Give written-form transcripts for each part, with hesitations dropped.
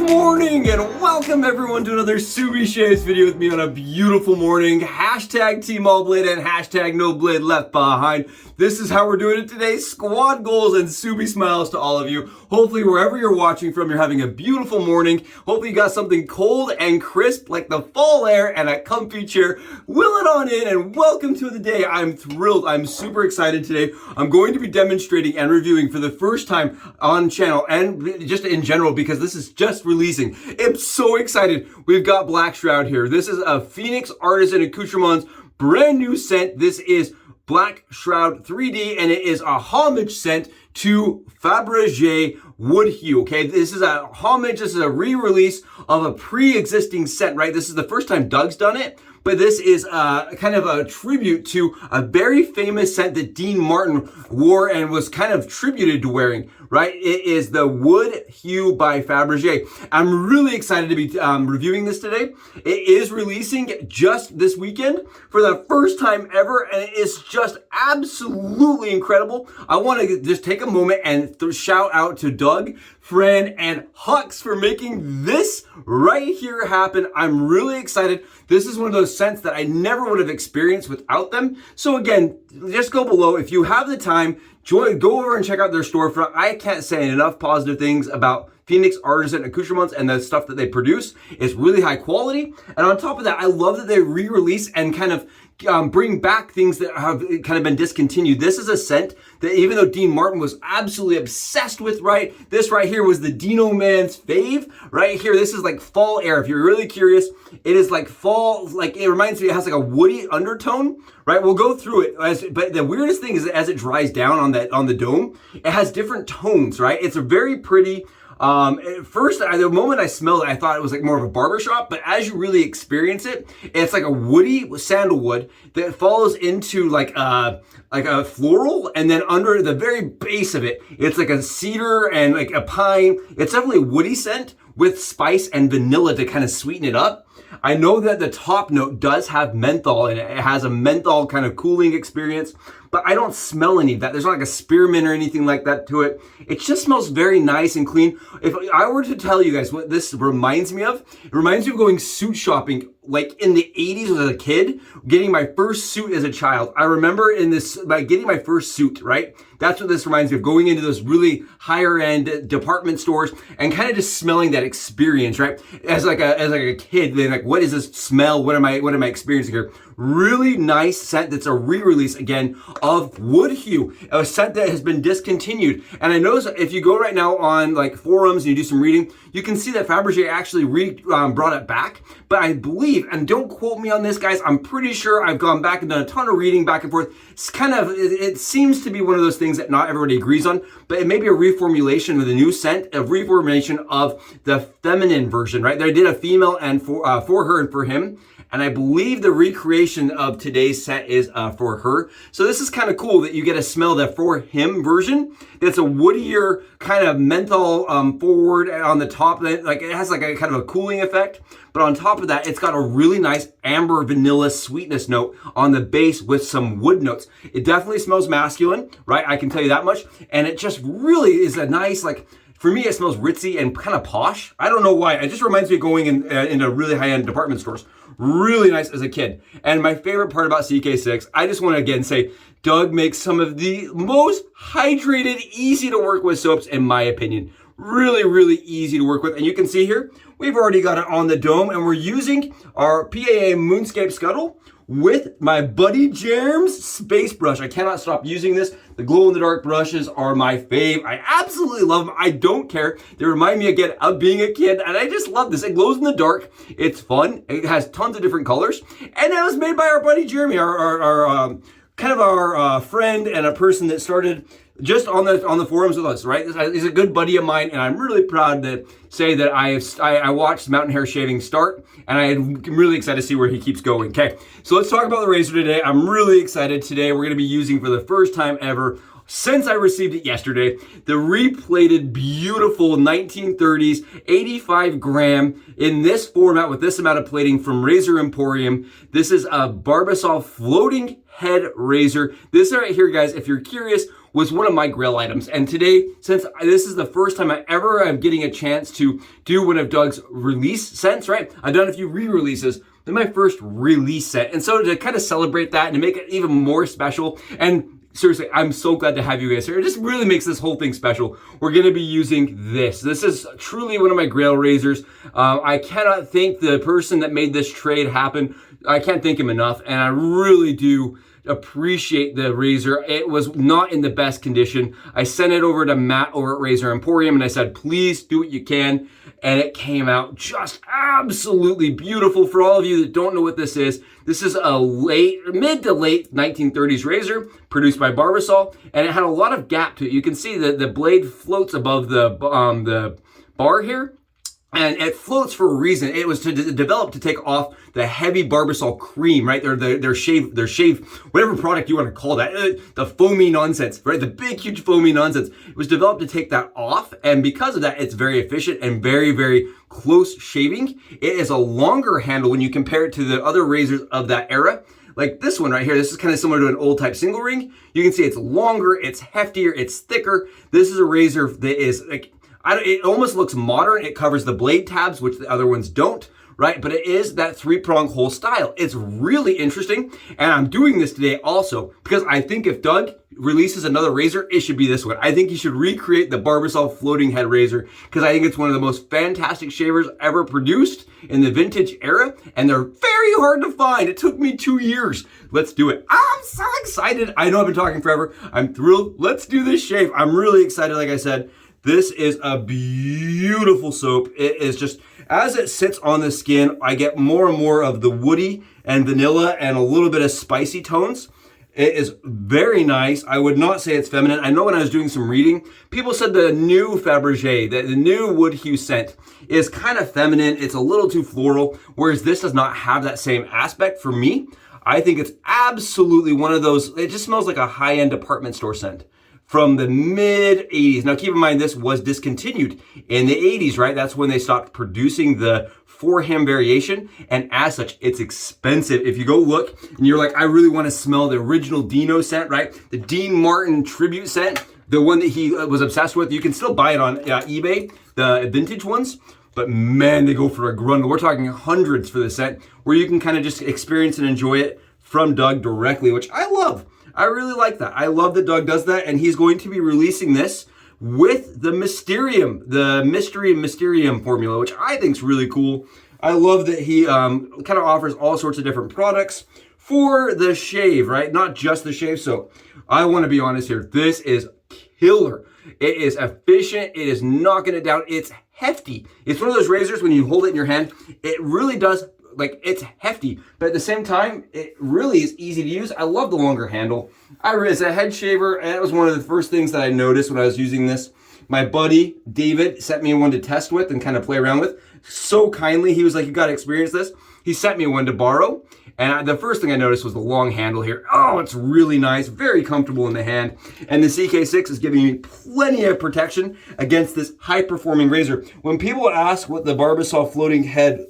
morning and welcome everyone to another Subi Shaves video with me on a beautiful morning. Hashtag Team All Blade and hashtag No Blade Left Behind. This is how we're doing it today. Squad goals and Subi smiles to all of you. Hopefully wherever you're watching from, you're having a beautiful morning. Hopefully you got something cold and crisp like the fall air and a comfy chair. Will it on in and welcome to the day. I'm thrilled. I'm super excited today. I'm going to be demonstrating and reviewing for the first time on channel and just in general because this is just releasing. I'm so excited. We've got Black Shroud here. This is a Phoenix Artisan Accoutrements brand new scent. This is Black Shroud 3D, and it is a homage scent to Fabergé Wood Hue. Okay, this is a homage, this is a re-release of a pre-existing scent, right? This is the first time Doug's done it, but this is kind of a tribute to a very famous scent that Dean Martin wore and was kind of tributed to wearing, right? It is the Wood Hue by Fabergé. I'm really excited to be reviewing this today. It is releasing just this weekend for the first time ever, and it is just absolutely incredible. I want to just take a moment and shout out to Doug, Fran, and Hux for making this right here happen. I'm really excited. This is one of those scents that I never would have experienced without them. So again, just go below. If you have the time, go over and check out their storefront. I can't say enough positive things about Phoenix Artisan Accoutrements and the stuff that they produce. It's really high quality. And on top of that, I love that they re-release and kind of bring back things that have kind of been discontinued. This is a scent that even though Dean Martin was absolutely obsessed with, right? This right here was the Dino Man's fave. Right here, this is like fall air. If you're really curious, it is like fall, like it reminds me, it has like a woody undertone, right? We'll go through it. But the weirdest thing is that as it dries down on the dome, it has different tones, right? It's a very pretty, at first, the moment I smelled it, I thought it was like more of a barbershop, but as you really experience it, it's like a woody sandalwood that falls into like a floral, and then under the very base of it, it's like a cedar and like a pine. It's definitely a woody scent with spice and vanilla to kind of sweeten it up. I know that the top note does have menthol in it. It has a menthol kind of cooling experience, but I don't smell any of that. There's not like a spearmint or anything like that to it. It just smells very nice and clean. If I were to tell you guys what this reminds me of, it reminds me of going suit shopping like in the 80s as a kid, getting my first suit as a child. I remember getting my first suit, right? That's what this reminds me of, going into those really higher end department stores and kind of just smelling that experience, right? As like a kid, then like, what is this smell? What am I experiencing here? Really nice scent that's a re-release again of Wood Hue, a scent that has been discontinued. And I notice if you go right now on like forums and you do some reading, you can see that Fabergé actually brought it back. But I believe, and don't quote me on this, guys, I'm pretty sure I've gone back and done a ton of reading back and forth. It's it seems to be one of those things that not everybody agrees on, but it may be a reformulation of the new scent, a reformulation of the feminine version, right? They did a female and for her and for him. And I believe the recreation of today's scent is for her. So this is kind of cool that you get a smell that for him version. That's a woodier kind of menthol forward on the top. Like it has like a kind of a cooling effect. But on top of that, it's got a really nice amber vanilla sweetness note on the base with some wood notes. It definitely smells masculine, right? I can tell you that much. And it just really is a nice, like, for me, it smells ritzy and kind of posh. I don't know why. It just reminds me of going into really high-end department stores. Really nice as a kid. And my favorite part about CK6, I just want to again say, Doug makes some of the most hydrated, easy to work with soaps, in my opinion. Really, really easy to work with. And you can see here, we've already got it on the dome, and we're using our PAA Moonscape Scuttle with my buddy Jerem's space brush. I cannot stop using this. The glow-in-the-dark brushes are my fave. I absolutely love them. I don't care. They remind me again of being a kid, and I just love this. It glows in the dark. It's fun. It has tons of different colors, and it was made by our buddy Jeremy, our friend and a person that started just on the forums with us, right? He's a good buddy of mine, and I'm really proud to say that I watched Mountain Hair Shaving start, and I'm really excited to see where he keeps going. Okay, so let's talk about the razor today. I'm really excited today. We're going to be using for the first time ever since I received it yesterday, the replated beautiful 1930s 85 gram in this format with this amount of plating from Razor Emporium. This is a Barbasol floating head razor. This right here, guys, if you're curious, was one of my grill items. And today, since this is the first time I ever am getting a chance to do one of Doug's release scents, right? I've done a few re-releases. This is my first release scent. And so to kind of celebrate that and to make it even more special, and seriously, I'm so glad to have you guys here. It just really makes this whole thing special. We're gonna be using this. This is truly one of my grail razors. I cannot thank the person that made this trade happen. I can't thank him enough, and I really do appreciate the razor. It was not in the best condition. I sent it over to Matt over at Razor Emporium, and I said, please do what you can. And it came out just absolutely beautiful. For all of you that don't know what this is a mid to late 1930s razor produced by Barbasol, and it had a lot of gap to it. You can see that the blade floats above the bar here. And it floats for a reason. It was developed to take off the heavy Barbasol cream, right? Their shave, whatever product you want to call that, the foamy nonsense, right? The big, huge foamy nonsense. It was developed to take that off, and because of that, it's very efficient and very, very close shaving. It is a longer handle when you compare it to the other razors of that era. Like this one right here, this is kind of similar to an old type single ring. You can see it's longer, it's heftier, it's thicker. This is a razor that is like, it almost looks modern. It covers the blade tabs, which the other ones don't, right? But it is that 3-prong hole style. It's really interesting. And I'm doing this today also because I think if Doug releases another razor, it should be this one. I think he should recreate the Barbasol floating head razor because I think it's one of the most fantastic shavers ever produced in the vintage era. And they're very hard to find. It took me 2 years. Let's do it. I'm so excited. I know I've been talking forever. I'm thrilled. Let's do this shave. I'm really excited, like I said. This is a beautiful soap. It is just, as it sits on the skin, I get more and more of the woody and vanilla and a little bit of spicy tones. It is very nice. I would not say it's feminine. I know when I was doing some reading, people said the new Fabergé, the new wood hue scent is kind of feminine. It's a little too floral, whereas this does not have that same aspect for me. I think it's absolutely one of those, it just smells like a high-end department store scent from the mid 80s. Now keep in mind, this was discontinued in the 80s, right? That's when they stopped producing the 4-hem variation. And as such, it's expensive. If you go look and you're like, I really want to smell the original Dino scent, right? The Dean Martin tribute scent, the one that he was obsessed with. You can still buy it on eBay, the vintage ones. But man, they go for a grundle. We're talking hundreds for the scent where you can kind of just experience and enjoy it from Doug directly, which I love. I really like that. I love that Doug does that, and he's going to be releasing this with the Mysterium, the Mystery Mysterium formula, which I think is really cool. I love that he kind of offers all sorts of different products for the shave, right? Not just the shave. So I want to be honest here. This is killer. It is efficient. It is knocking it down. It's hefty. It's one of those razors when you hold it in your hand, it really does, like, it's hefty, but at the same time, it really is easy to use. I love the longer handle. It's a head shaver, and it was one of the first things that I noticed when I was using this. My buddy, David, sent me one to test with and kind of play around with. So kindly, he was like, you got to experience this. He sent me one to borrow, and the first thing I noticed was the long handle here. Oh, it's really nice, very comfortable in the hand. And the CK6 is giving me plenty of protection against this high-performing razor. When people ask what the Barbasol floating head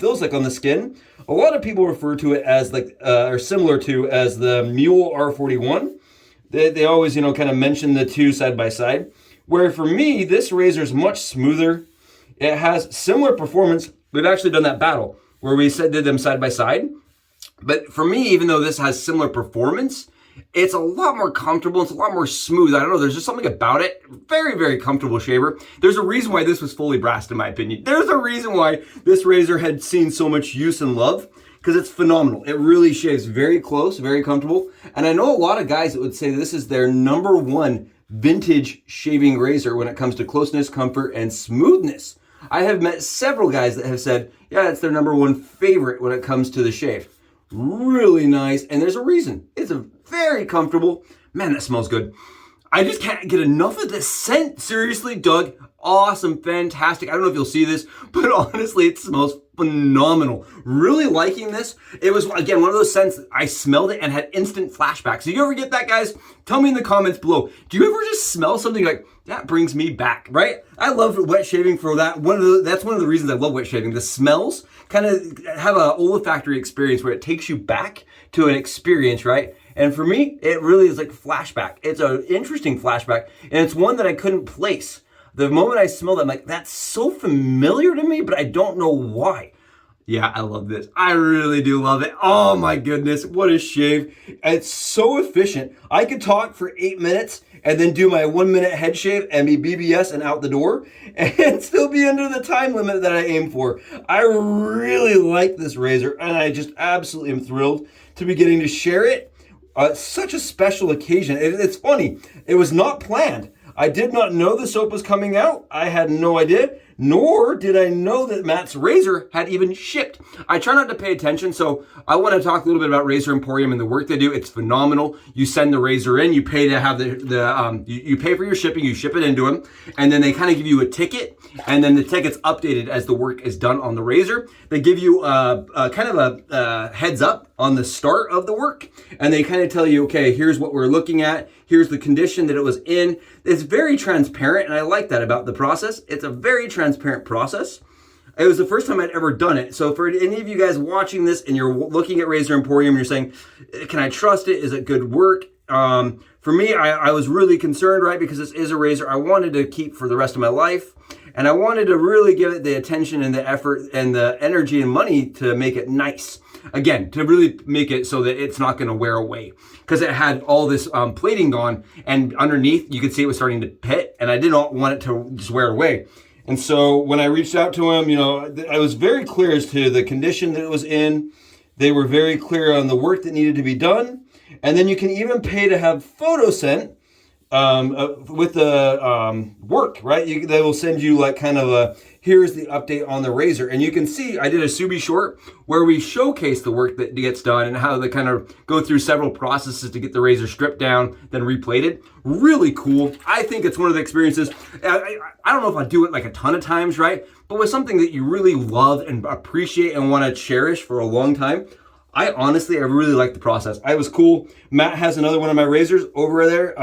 feels like on the skin, a lot of people refer to it as like, or similar to as the Mule R41. They always, you know, kind of mention the two side by side. Where for me, this razor is much smoother. It has similar performance. We've actually done that battle where we did them side by side. But for me, even though this has similar performance, it's a lot more comfortable. It's a lot more smooth. I don't know. There's just something about it. Very, very comfortable shaver. There's a reason why this was fully brassed, in my opinion. There's a reason why this razor had seen so much use and love, because it's phenomenal. It really shaves very close, very comfortable. And I know a lot of guys that would say this is their #1 vintage shaving razor when it comes to closeness, comfort, and smoothness. I have met several guys that have said, yeah, it's their #1 favorite when it comes to the shave. Really nice, and there's a reason. It's a very comfortable. Man, that smells good. I just can't get enough of this scent. Seriously, Doug, awesome, fantastic. I don't know if you'll see this, but honestly, it smells phenomenal. Really liking this. It was, again, one of those scents that I smelled it and had instant flashbacks. Do you ever get that, guys? Tell me in the comments below. Do you ever just smell something like, that brings me back, right? I love wet shaving for that. That's one of the reasons I love wet shaving. The smells kind of have an olfactory experience where it takes you back to an experience, right? And for me, it really is like flashback. It's an interesting flashback, and it's one that I couldn't place. The moment I smelled it, I'm like, that's so familiar to me, but I don't know why. Yeah, I love this. I really do love it. Oh my goodness, what a shave. It's so efficient. I could talk for 8 minutes and then do my 1 minute head shave and be BBS and out the door and still be under the time limit that I aim for. I really like this razor, and I just absolutely am thrilled to be getting to share it. Such a special occasion. It's funny, it was not planned. I did not know the soap was coming out. I had no idea, nor did I know that Matt's razor had even shipped. I try not to pay attention, so I want to talk a little bit about Razor Emporium and the work they do. It's phenomenal. You send the razor in, you pay to have you pay for your shipping, you ship it into them, and then they kind of give you a ticket, and then the ticket's updated as the work is done on the razor. They give you kind of a heads up on the start of the work, and they kind of tell you, okay, here's what we're looking at, here's the condition that it was in. It's very transparent, and I like that about the process. It's a very transparent process. It was the first time I'd ever done it. So for any of you guys watching this and you're looking at Razor Emporium and you're saying, can I trust it? Is it good work? For me, I was really concerned, right? Because this is a razor I wanted to keep for the rest of my life. And I wanted to really give it the attention and the effort and the energy and money to make it nice. Again, to really make it so that it's not going to wear away. Because it had all this plating on, and underneath you could see it was starting to pit, and I did not want it to just wear away. And so when I reached out to him, you know, I was very clear as to the condition that it was in. They were very clear on the work that needed to be done. And then you can even pay to have photos sent with the work, right? They will send you like kind of a, here's the update on the razor. And you can see I did a Subi short where we showcase the work that gets done and how they kind of go through several processes to get the razor stripped down, then replated. Really cool. I think it's one of the experiences. I don't know if I do it like a ton of times, right? But with something that you really love and appreciate and want to cherish for a long time, I really like the process. I was cool. Matt has another one of my razors over there.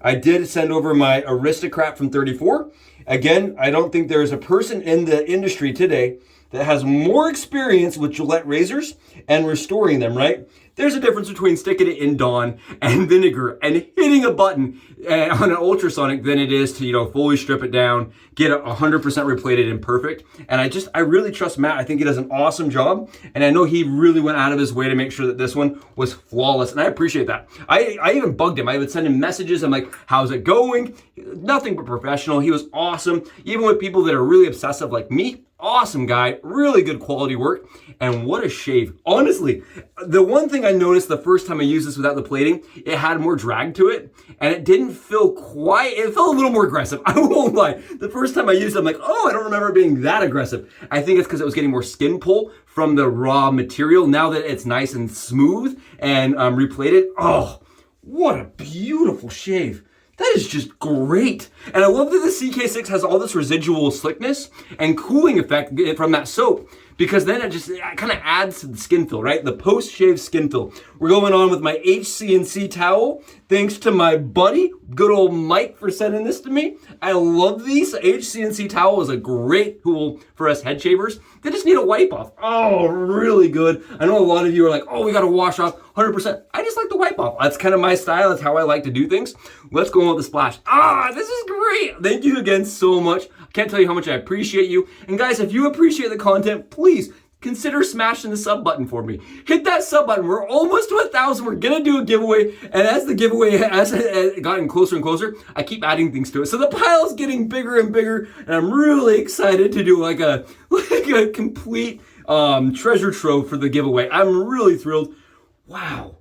I did send over my Aristocrat from 34. Again, I don't think there's a person in the industry today that has more experience with Gillette razors and restoring them, right? There's a difference between sticking it in Dawn and vinegar and hitting a button on an ultrasonic than it is to, you know, fully strip it down, get it 100% replated and perfect. And I really trust Matt. I think he does an awesome job. And I know he really went out of his way to make sure that this one was flawless. And I appreciate that. I even bugged him. I would send him messages. I'm like, how's it going? Nothing but professional. He was awesome. Even with people that are really obsessive like me, awesome guy, really good quality work, and what a shave. Honestly, the one thing I noticed the first time I used this without the plating, it had more drag to it, and it didn't feel quite, it felt a little more aggressive. I won't lie. The first time I used it, I'm like, oh, I don't remember it being that aggressive. I think it's because it was getting more skin pull from the raw material. Now that it's nice and smooth and replated, oh, what a beautiful shave. That is just great. And I love that the CK6 has all this residual slickness and cooling effect from that soap, because then it kind of adds to the skin feel, right? The post-shave skin feel. We're going on with my HCNC towel. Thanks to my buddy, good old Mike, for sending this to me. I love these. HCNC towel is a great tool for us head shavers. They just need a wipe off. Oh, really good. I know a lot of you are like, oh, we got to wash off 100%. I just like to wipe off. That's kind of my style. That's how I like to do things. Let's go on with the splash. Ah, this is great. Thank you again so much. Can't tell you how much I appreciate you. And guys, if you appreciate the content, please consider smashing the sub button for me. Hit that sub button. We're almost to 1,000. We're gonna do a giveaway, and as the giveaway has gotten closer and closer, I keep adding things to it. So the pile's getting bigger and bigger, and I'm really excited to do like a complete treasure trove for the giveaway. I'm really thrilled. Wow,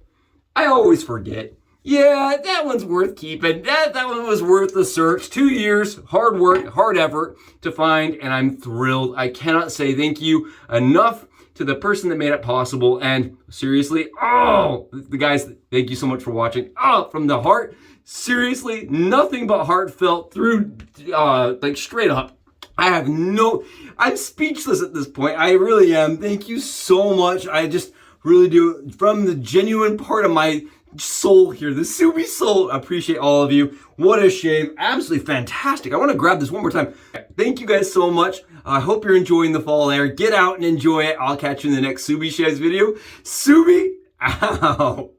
I always forget. Yeah, that one's worth keeping. That one was worth the search. 2 years, hard work, hard effort to find, and I'm thrilled. I cannot say thank you enough to the person that made it possible. And seriously, oh, the guys, thank you so much for watching. Oh, from the heart, seriously, nothing but heartfelt through, like straight up. I'm speechless at this point. I really am. Thank you so much. I just really do, from the genuine part of my soul here, the Subi soul. I appreciate all of you. What a shave. Absolutely fantastic. I want to grab this one more time. Thank you guys so much. I hope you're enjoying the fall air. Get out and enjoy it. I'll catch you in the next Subi Shaves video. Subi Ow.